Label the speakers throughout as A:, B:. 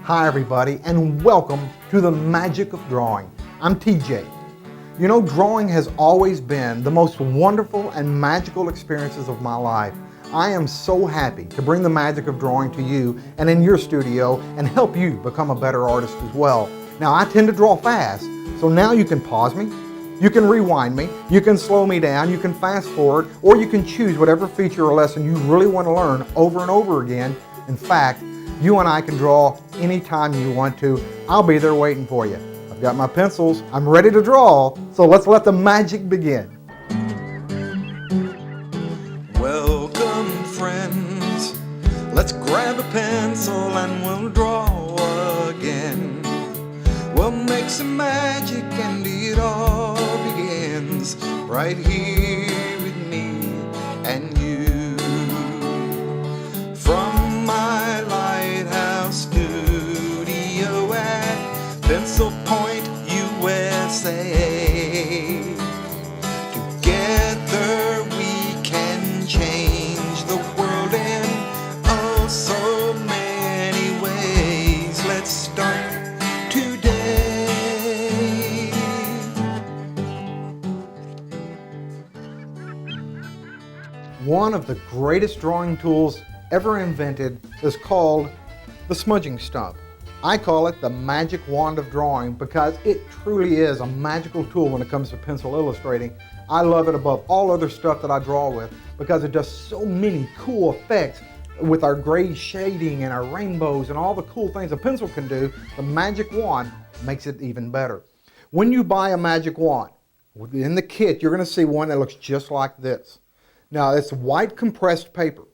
A: Hi everybody, and welcome to the magic of drawing. I'm TJ. You know, drawing has always been the most wonderful and magical experiences of my life. I am so happy to bring the magic of drawing to you and in your studio and help you become a better artist as well. Now, I tend to draw fast, so now you can pause me, you can rewind me, you can slow me down, you can fast forward, or you can choose whatever feature or lesson you really want to learn over and over again. In fact, you and I can draw anytime you want to. I'll be there waiting for you. I've got my pencils. I'm ready to draw, so let's let the magic begin.
B: Welcome, friends. Let's grab a pencil and we'll draw again. We'll make some magic and it all begins right here with me and you. From my lighthouse studio at Pencil Point, USA. Together we can change the world in oh so many ways. Let's start today.
A: One of the greatest drawing tools ever invented is called the Smudging Stump. I call it the magic wand of drawing because it truly is a magical tool when it comes to pencil illustrating. I love it above all other stuff that I draw with because it does so many cool effects with our gray shading and our rainbows and all the cool things a pencil can do. The magic wand makes it even better. When you buy a magic wand, in the kit you're going to see one that looks just like this. Now it's white compressed paper.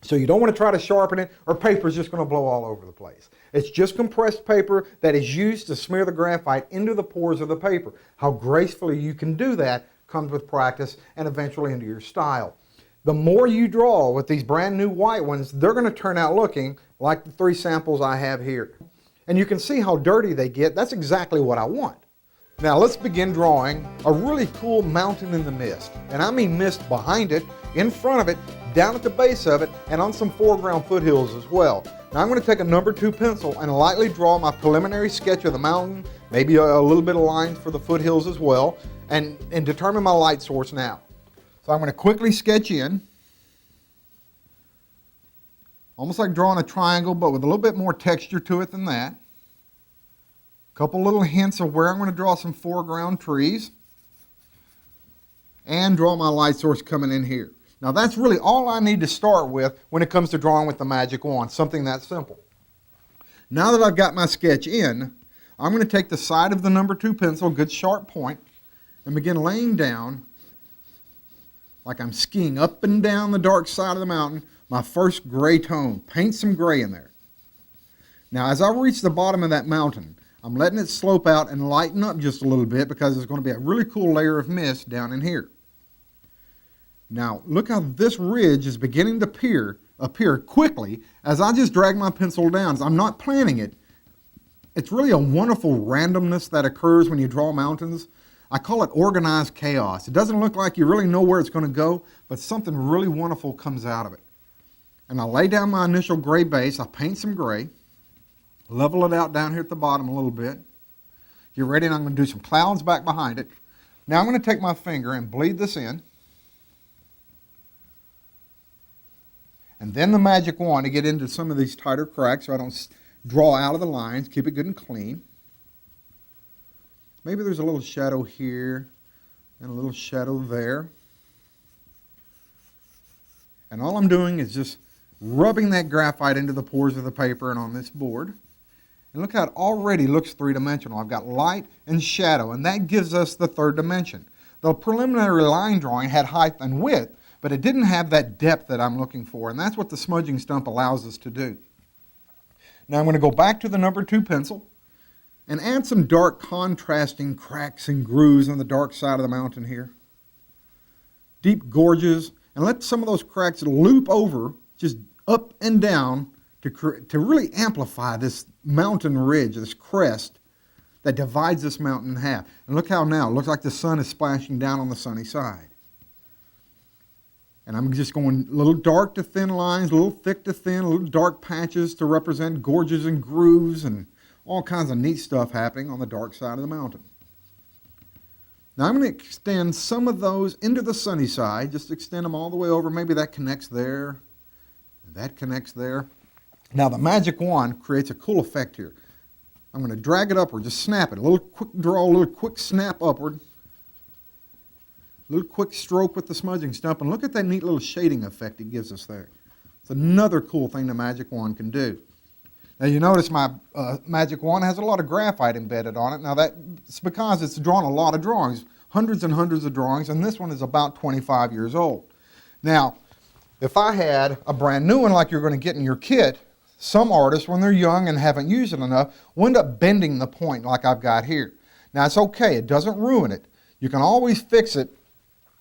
A: So you don't want to try to sharpen it or paper is just going to blow all over the place. It's just compressed paper that is used to smear the graphite into the pores of the paper. How gracefully you can do that comes with practice and eventually into your style. The more you draw with these brand new white ones, they're going to turn out looking like the 3 samples I have here. And you can see how dirty they get. That's exactly what I want. Now let's begin drawing a really cool mountain in the mist. And I mean mist behind it, in front of it, down at the base of it, and on some foreground foothills as well. Now I'm going to take a number 2 pencil and lightly draw my preliminary sketch of the mountain, maybe a little bit of lines for the foothills as well, and determine my light source now. So I'm going to quickly sketch in, almost like drawing a triangle, but with a little bit more texture to it than that. A couple little hints of where I'm going to draw some foreground trees, and draw my light source coming in here. Now that's really all I need to start with when it comes to drawing with the magic wand, something that simple. Now that I've got my sketch in, I'm going to take the side of the number 2 pencil, good sharp point, and begin laying down, like I'm skiing up and down the dark side of the mountain, my first gray tone. Paint some gray in there. Now as I reach the bottom of that mountain, I'm letting it slope out and lighten up just a little bit because there's going to be a really cool layer of mist down in here. Now, look how this ridge is beginning to appear quickly as I just drag my pencil down. I'm not planning it. It's really a wonderful randomness that occurs when you draw mountains. I call it organized chaos. It doesn't look like you really know where it's going to go, but something really wonderful comes out of it. And I lay down my initial gray base. I paint some gray, level it out down here at the bottom a little bit. Get ready, and I'm going to do some clouds back behind it. Now I'm going to take my finger and bleed this in. And then the magic wand to get into some of these tighter cracks so I don't draw out of the lines. Keep it good and clean. Maybe there's a little shadow here and a little shadow there. And all I'm doing is just rubbing that graphite into the pores of the paper and on this board. And look how it already looks 3-dimensional. I've got light and shadow, and that gives us the 3rd dimension. The preliminary line drawing had height and width, but it didn't have that depth that I'm looking for, and that's what the Smudging Stump allows us to do. Now I'm going to go back to the number 2 pencil and add some dark contrasting cracks and grooves on the dark side of the mountain here. Deep gorges, and let some of those cracks loop over just up and down to really amplify this mountain ridge, this crest that divides this mountain in half. And look how now, it looks like the sun is splashing down on the sunny side. And I'm just going a little dark to thin lines, a little thick to thin, a little dark patches to represent gorges and grooves and all kinds of neat stuff happening on the dark side of the mountain. Now I'm going to extend some of those into the sunny side, just extend them all the way over. Maybe that connects there, and that connects there. Now the magic wand creates a cool effect here. I'm going to drag it upward, just snap it, a little quick draw, a little quick snap upward. A little quick stroke with the smudging stump, and look at that neat little shading effect it gives us there. It's another cool thing the magic wand can do. Now you notice my magic wand has a lot of graphite embedded on it. Now that's because it's drawn a lot of drawings, hundreds and hundreds of drawings, and this one is about 25 years old. Now, if I had a brand new one like you're going to get in your kit, some artists, when they're young and haven't used it enough, will end up bending the point like I've got here. Now it's okay, it doesn't ruin it. You can always fix it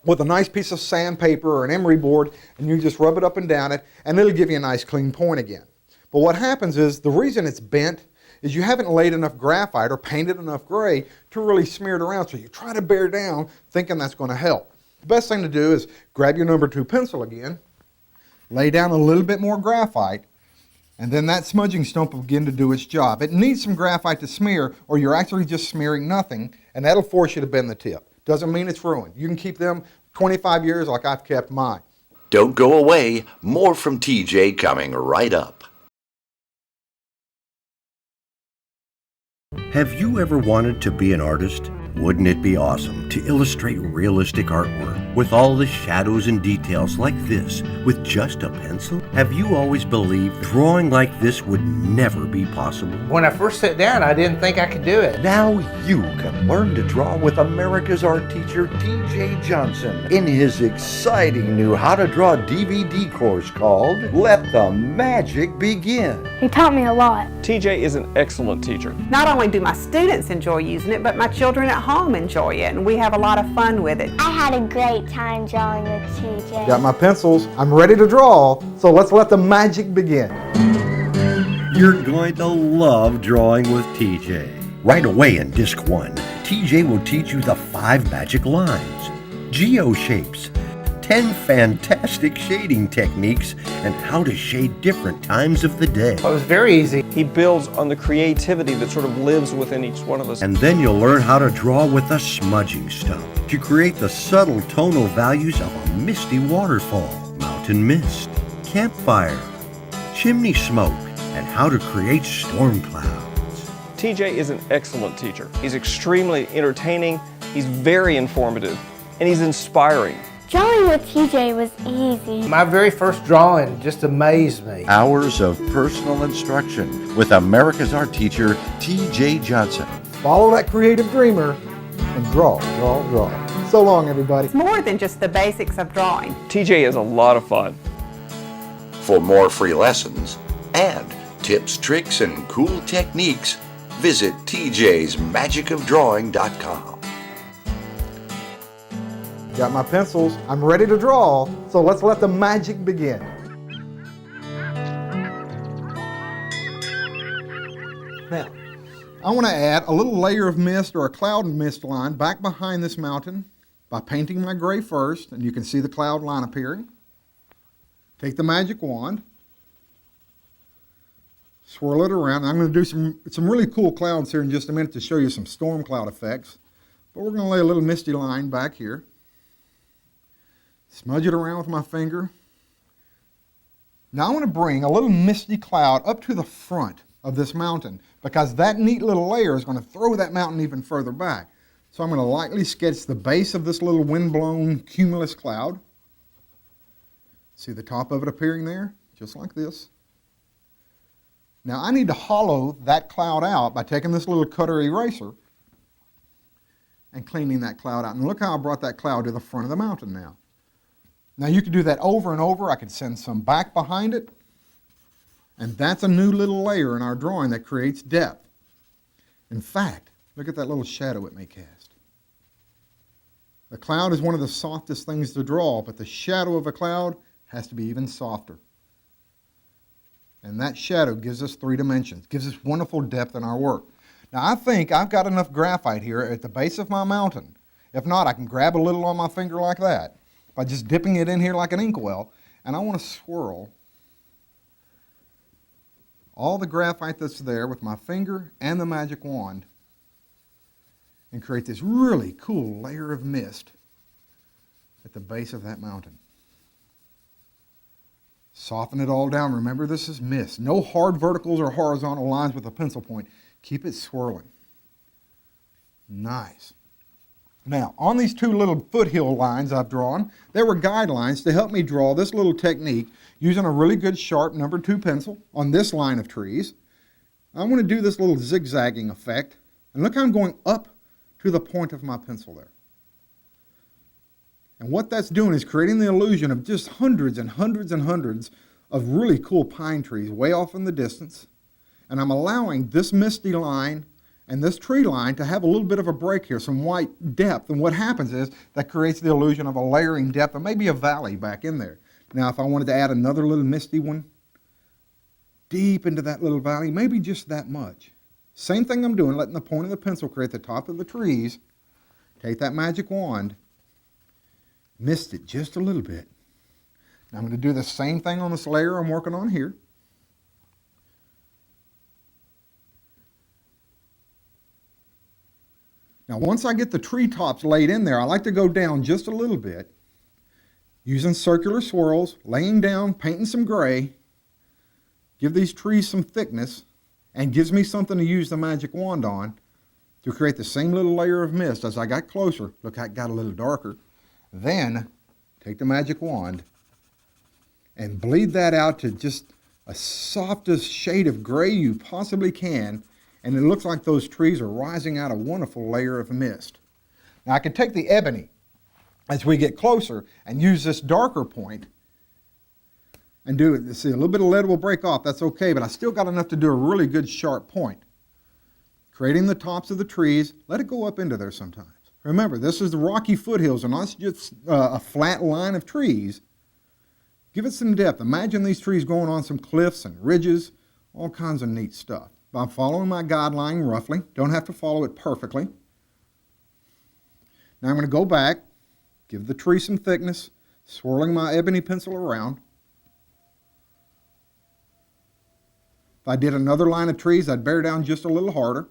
A: with a nice piece of sandpaper or an emery board, and you just rub it up and down it, and it'll give you a nice clean point again. But what happens is, the reason it's bent is you haven't laid enough graphite or painted enough gray to really smear it around, so you try to bear down thinking that's going to help. The best thing to do is grab your number 2 pencil again, lay down a little bit more graphite, and then that smudging stump will begin to do its job. It needs some graphite to smear, or you're actually just smearing nothing, and that'll force you to bend the tip. Doesn't mean it's ruined. You can keep them 25 years like I've kept mine.
C: Don't go away. More from TJ coming right up.
D: Have you ever wanted to be an artist? Wouldn't it be awesome to illustrate realistic artwork with all the shadows and details like this with just a pencil? Have you always believed drawing like this would never be possible?
E: When I first sat down, I didn't think I could do it.
F: Now you can learn to draw with America's art teacher, TJ Johnson, in his exciting new How to Draw DVD course called Let the Magic Begin.
G: He taught me a lot.
H: TJ is an excellent teacher.
I: Not only do my students enjoy using it, but my children at home enjoy it, and we have a lot of fun with it.
G: I had a great time drawing with TJ.
A: Got my pencils. I'm ready to draw, so let's let the magic begin.
D: You're going to love drawing with TJ. Right away in Disc 1, TJ will teach you the 5 magic lines, geo shapes, 10 fantastic shading techniques, and how to shade different times of the day.
E: It was very easy.
H: He builds on the creativity that sort of lives within each one of us.
D: And then you'll learn how to draw with a smudging stump to create the subtle tonal values of a misty waterfall, mountain mist, campfire, chimney smoke, and how to create storm clouds.
H: TJ is an excellent teacher. He's extremely entertaining, he's very informative, and he's inspiring.
G: Drawing with TJ was easy.
E: My very first drawing just amazed me.
F: Hours of personal instruction with America's art teacher, TJ Johnson.
A: Follow that creative dreamer and draw, draw, draw. So long, everybody.
I: It's more than just the basics of drawing.
H: TJ is a lot of fun.
C: For more free lessons and tips, tricks, and cool techniques, visit tjsmagicofdrawing.com.
A: Got my pencils. I'm ready to draw, so let's let the magic begin. Now, I want to add a little layer of mist or a cloud and mist line back behind this mountain by painting my gray first, and you can see the cloud line appearing. Take the magic wand, swirl it around. I'm going to do some really cool clouds here in just a minute to show you some storm cloud effects. But we're going to lay a little misty line back here. Smudge it around with my finger. Now I want to bring a little misty cloud up to the front of this mountain because that neat little layer is going to throw that mountain even further back. So I'm going to lightly sketch the base of this little wind-blown cumulus cloud. See the top of it appearing there? Just like this. Now I need to hollow that cloud out by taking this little cutter eraser and cleaning that cloud out. And look how I brought that cloud to the front of the mountain now. Now you can do that over and over. I could send some back behind it. And that's a new little layer in our drawing that creates depth. In fact, look at that little shadow it may cast. The cloud is one of the softest things to draw, but the shadow of a cloud has to be even softer. And that shadow gives us 3 dimensions, gives us wonderful depth in our work. Now I think I've got enough graphite here at the base of my mountain. If not, I can grab a little on my finger like that. by just dipping it in here like an inkwell, and I want to swirl all the graphite that's there with my finger and the magic wand and create this really cool layer of mist at the base of that mountain. Soften it all down. Remember, this is mist. No hard verticals or horizontal lines with a pencil point. Keep it swirling. Nice. Now, on these two little foothill lines I've drawn, there were guidelines to help me draw this little technique using a really good sharp number 2 pencil on this line of trees. I want to do this little zigzagging effect, and look how I'm going up to the point of my pencil there. And what that's doing is creating the illusion of just hundreds and hundreds and hundreds of really cool pine trees way off in the distance. And I'm allowing this misty line and this tree line to have a little bit of a break here, some white depth. And what happens is that creates the illusion of a layering depth and maybe a valley back in there. Now, if I wanted to add another little misty one deep into that little valley, maybe just that much. Same thing I'm doing, letting the point of the pencil create the top of the trees. Take that magic wand, mist it just a little bit. Now I'm going to do the same thing on this layer I'm working on here. Now once I get the treetops laid in there, I like to go down just a little bit, using circular swirls, laying down, painting some gray, give these trees some thickness, and gives me something to use the magic wand on to create the same little layer of mist. As I got closer, look how it got a little darker. Then take the magic wand and bleed that out to just a softest shade of gray you possibly can, and it looks like those trees are rising out a wonderful layer of mist. Now I can take the ebony as we get closer and use this darker point and do it. See, a little bit of lead will break off, that's okay, but I still got enough to do a really good sharp point. Creating the tops of the trees, let it go up into there sometimes. Remember, this is the rocky foothills and not just a flat line of trees. Give it some depth. Imagine these trees going on some cliffs and ridges, all kinds of neat stuff. I'm following my guideline roughly. Don't have to follow it perfectly. Now I'm going to go back, give the tree some thickness, swirling my ebony pencil around. If I did another line of trees, I'd bear down just a little harder.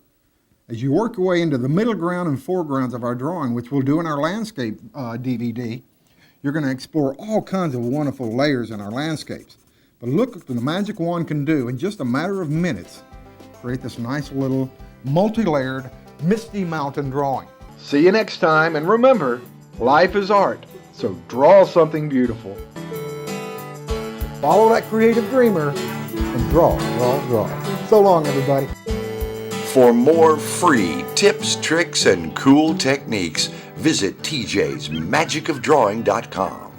A: As you work your way into the middle ground and foregrounds of our drawing, which we'll do in our landscape DVD, you're going to explore all kinds of wonderful layers in our landscapes. But look what the magic wand can do in just a matter of minutes. Create this nice little multi-layered misty mountain drawing. See you next time, and remember, life is art, so draw something beautiful. Follow that creative dreamer and draw, draw, draw. So long, everybody.
C: For more free tips, tricks, and cool techniques, visit tjsmagicofdrawing.com.